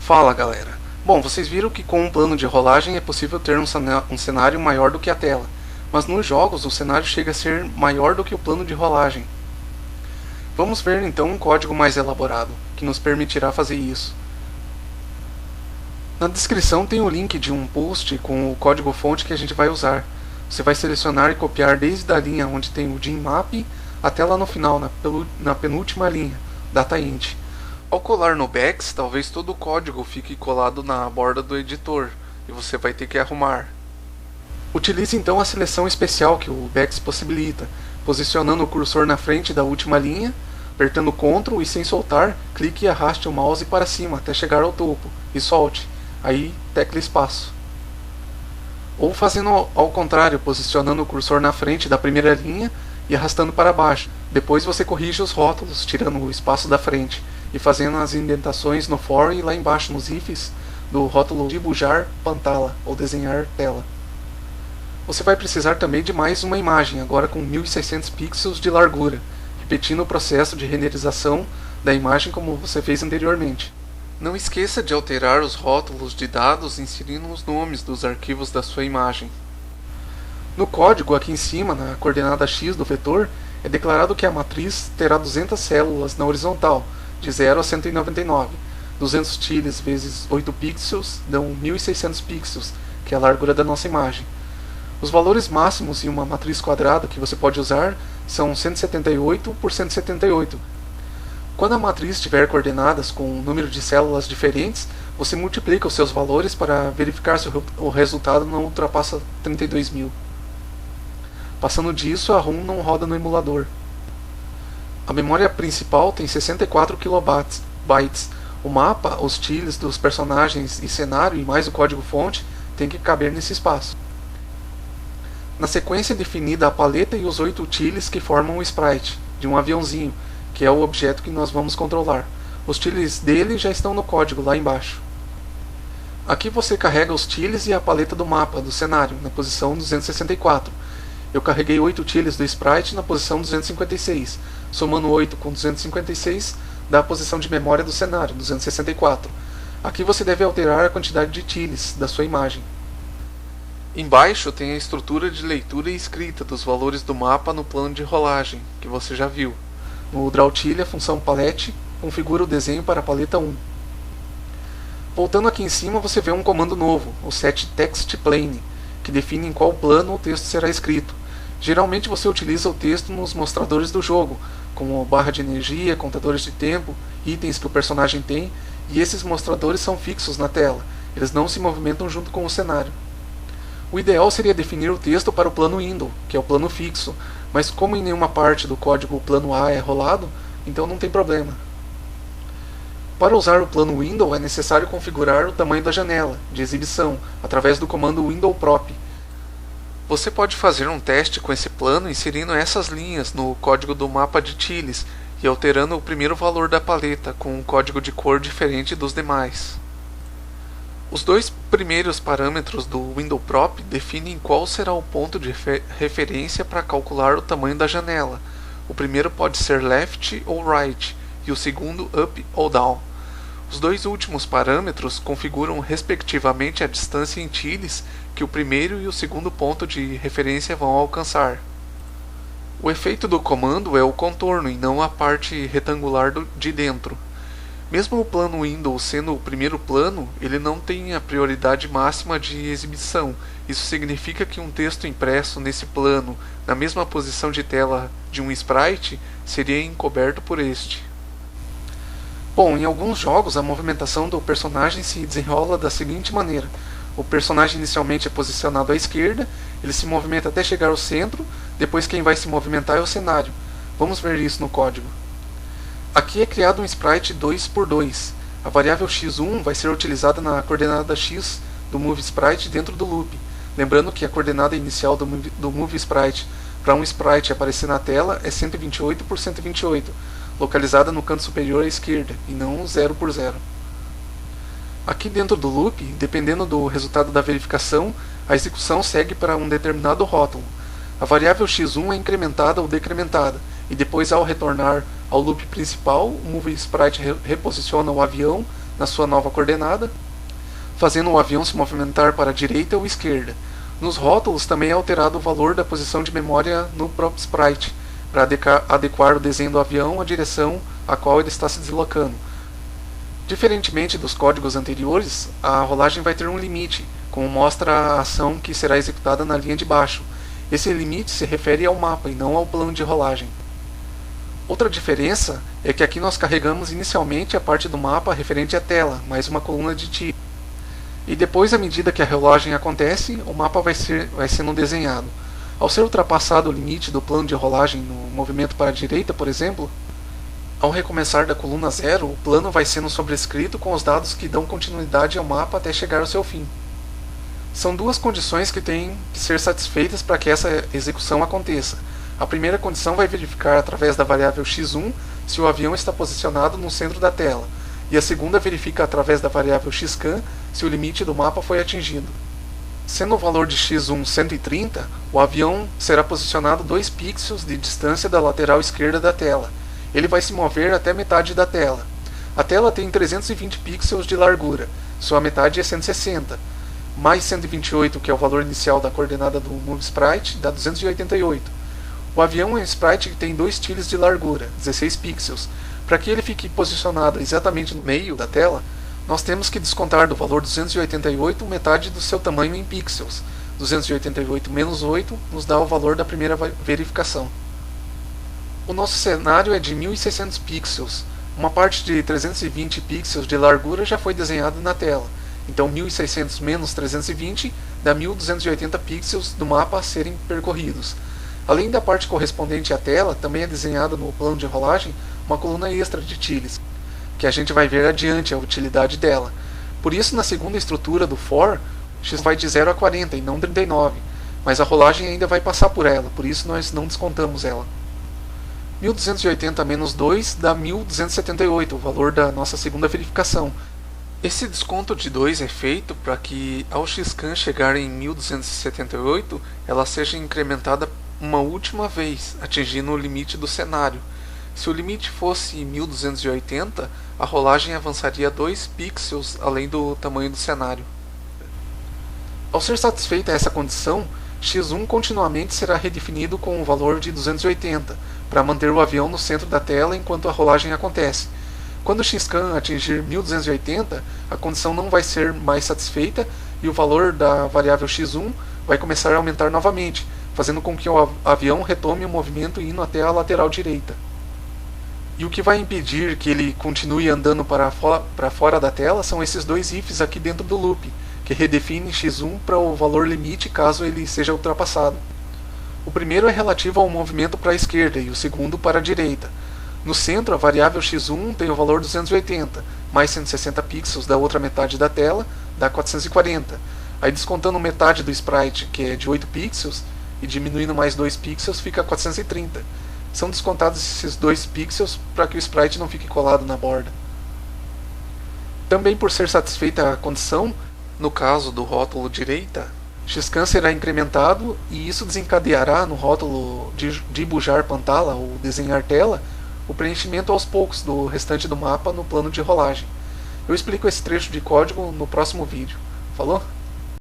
Fala galera! Bom, vocês viram que com um plano de rolagem é possível ter um cenário maior do que a tela, mas nos jogos o cenário chega a ser maior do que o plano de rolagem. Vamos ver então um código mais elaborado, que nos permitirá fazer isso. Na descrição tem o link de um post com o código-fonte que a gente vai usar. Você vai selecionar e copiar desde a linha onde tem o GenMap até lá no final, na penúltima linha, DataInt. Ao colar no Bex, talvez todo o código fique colado na borda do editor, e você vai ter que arrumar. Utilize então a seleção especial que o Bex possibilita, posicionando o cursor na frente da última linha, apertando Ctrl e sem soltar, clique e arraste o mouse para cima até chegar ao topo, e solte, aí tecle espaço. Ou fazendo ao contrário, posicionando o cursor na frente da primeira linha e arrastando para baixo. Depois você corrige os rótulos, tirando o espaço da frente, e fazendo as indentações no for e lá embaixo nos ifs do rótulo dibujar pantala ou desenhar tela. Você vai precisar também de mais uma imagem, agora com 1600 pixels de largura, repetindo o processo de renderização da imagem como você fez anteriormente. Não esqueça de alterar os rótulos de dados inserindo os nomes dos arquivos da sua imagem. No código aqui em cima, na coordenada x do vetor, é declarado que a matriz terá 200 células na horizontal, de 0 a 199. 200 tiles vezes 8 pixels dão 1600 pixels, que é a largura da nossa imagem. Os valores máximos em uma matriz quadrada que você pode usar são 178 por 178. Quando a matriz tiver coordenadas com um número de células diferentes, você multiplica os seus valores para verificar se o resultado não ultrapassa 32.000. Passando disso, a ROM não roda no emulador. A memória principal tem 64 kilobytes. O mapa, os tiles dos personagens e cenário e mais o código-fonte tem que caber nesse espaço. Na sequência é definida a paleta e os 8 tiles que formam o sprite de um aviãozinho, que é o objeto que nós vamos controlar. Os tiles dele já estão no código lá embaixo. Aqui você carrega os tiles e a paleta do mapa do cenário na posição 264. Eu carreguei 8 tiles do sprite na posição 256. Somando 8 com 256 dá a posição de memória do cenário, 264. Aqui você deve alterar a quantidade de tiles da sua imagem. Embaixo tem a estrutura de leitura e escrita dos valores do mapa no plano de rolagem, que você já viu. No Drawtile, a função palette configura o desenho para a paleta 1. Voltando aqui em cima, você vê um comando novo, o setTextPlane, que define em qual plano o texto será escrito. Geralmente você utiliza o texto nos mostradores do jogo, como barra de energia, contadores de tempo, itens que o personagem tem, e esses mostradores são fixos na tela, eles não se movimentam junto com o cenário. O ideal seria definir o texto para o plano window, que é o plano fixo, mas como em nenhuma parte do código o plano A é rolado, então não tem problema. Para usar o plano window é necessário configurar o tamanho da janela de exibição através do comando windowprop. Você pode fazer um teste com esse plano inserindo essas linhas no código do mapa de tiles e alterando o primeiro valor da paleta com um código de cor diferente dos demais. Os dois primeiros parâmetros do windowprop definem qual será o ponto de referência para calcular o tamanho da janela. O primeiro pode ser left ou right e o segundo up ou down. Os dois últimos parâmetros configuram respectivamente a distância em tiles que o primeiro e o segundo ponto de referência vão alcançar. O efeito do comando é o contorno e não a parte retangular de dentro. Mesmo o plano Windows sendo o primeiro plano, ele não tem a prioridade máxima de exibição. Isso significa que um texto impresso nesse plano, na mesma posição de tela de um sprite, seria encoberto por este. Bom, em alguns jogos a movimentação do personagem se desenrola da seguinte maneira. O personagem inicialmente é posicionado à esquerda, ele se movimenta até chegar ao centro, depois quem vai se movimentar é o cenário. Vamos ver isso no código. Aqui é criado um sprite 2x2. A variável x1 vai ser utilizada na coordenada x do MoveSprite dentro do loop. Lembrando que a coordenada inicial do MoveSprite para um sprite aparecer na tela é 128 por 128, localizada no canto superior à esquerda, e não 0 por 0. Aqui dentro do loop, dependendo do resultado da verificação, a execução segue para um determinado rótulo. A variável x1 é incrementada ou decrementada, e depois ao retornar ao loop principal, o MoveSprite reposiciona o avião na sua nova coordenada, fazendo o avião se movimentar para a direita ou esquerda. Nos rótulos também é alterado o valor da posição de memória no próprio sprite, para adequar o desenho do avião à direção a qual ele está se deslocando. Diferentemente dos códigos anteriores, a rolagem vai ter um limite, como mostra a ação que será executada na linha de baixo. Esse limite se refere ao mapa e não ao plano de rolagem. Outra diferença é que aqui nós carregamos inicialmente a parte do mapa referente à tela, mais uma coluna de tiro. E depois, à medida que a rolagem acontece, o mapa vai sendo desenhado. Ao ser ultrapassado o limite do plano de rolagem no movimento para a direita, por exemplo, ao recomeçar da coluna 0, o plano vai sendo sobrescrito com os dados que dão continuidade ao mapa até chegar ao seu fim. São duas condições que têm que ser satisfeitas para que essa execução aconteça. A primeira condição vai verificar através da variável x1 se o avião está posicionado no centro da tela, e a segunda verifica através da variável xcan se o limite do mapa foi atingido. Sendo o valor de x1 130, o avião será posicionado 2 pixels de distância da lateral esquerda da tela. Ele vai se mover até metade da tela. A tela tem 320 pixels de largura, sua metade é 160, mais 128, que é o valor inicial da coordenada do MoveSprite, dá 288. O avião é um sprite que tem 2 tiles de largura, 16 pixels. Para que ele fique posicionado exatamente no meio da tela, nós temos que descontar do valor 288 metade do seu tamanho em pixels. 288 menos 8 nos dá o valor da primeira verificação. O nosso cenário é de 1600 pixels. Uma parte de 320 pixels de largura já foi desenhada na tela. Então 1600 menos 320 dá 1280 pixels do mapa a serem percorridos. Além da parte correspondente à tela, também é desenhada no plano de rolagem uma coluna extra de tiles, que a gente vai ver adiante a utilidade dela. Por isso, na segunda estrutura do for, x vai de 0 a 40 e não 39, mas a rolagem ainda vai passar por ela, por isso nós não descontamos ela. 1280 menos 2 dá 1278, o valor da nossa segunda verificação. Esse desconto de 2 é feito para que, ao xcan chegar em 1278, ela seja incrementada uma última vez, atingindo o limite do cenário. Se o limite fosse 1280, a rolagem avançaria 2 pixels além do tamanho do cenário. Ao ser satisfeita essa condição, x1 continuamente será redefinido com o valor de 280, para manter o avião no centro da tela enquanto a rolagem acontece. Quando o xcan atingir 1280, a condição não vai ser mais satisfeita e o valor da variável x1 vai começar a aumentar novamente, fazendo com que o avião retome o movimento indo até a lateral direita. E o que vai impedir que ele continue andando para fora da tela são esses dois ifs aqui dentro do loop, que redefinem x1 para o valor limite caso ele seja ultrapassado. O primeiro é relativo ao movimento para a esquerda e o segundo para a direita. No centro, a variável x1 tem o valor 280, mais 160 pixels da outra metade da tela, dá 440. Aí descontando metade do sprite, que é de 8 pixels, e diminuindo mais 2 pixels, fica 430. São descontados esses 2 pixels para que o sprite não fique colado na borda. Também por ser satisfeita a condição, no caso do rótulo direita, xcan será incrementado e isso desencadeará no rótulo de dibujar pantala ou desenhar tela o preenchimento aos poucos do restante do mapa no plano de rolagem. Eu explico esse trecho de código no próximo vídeo. Falou?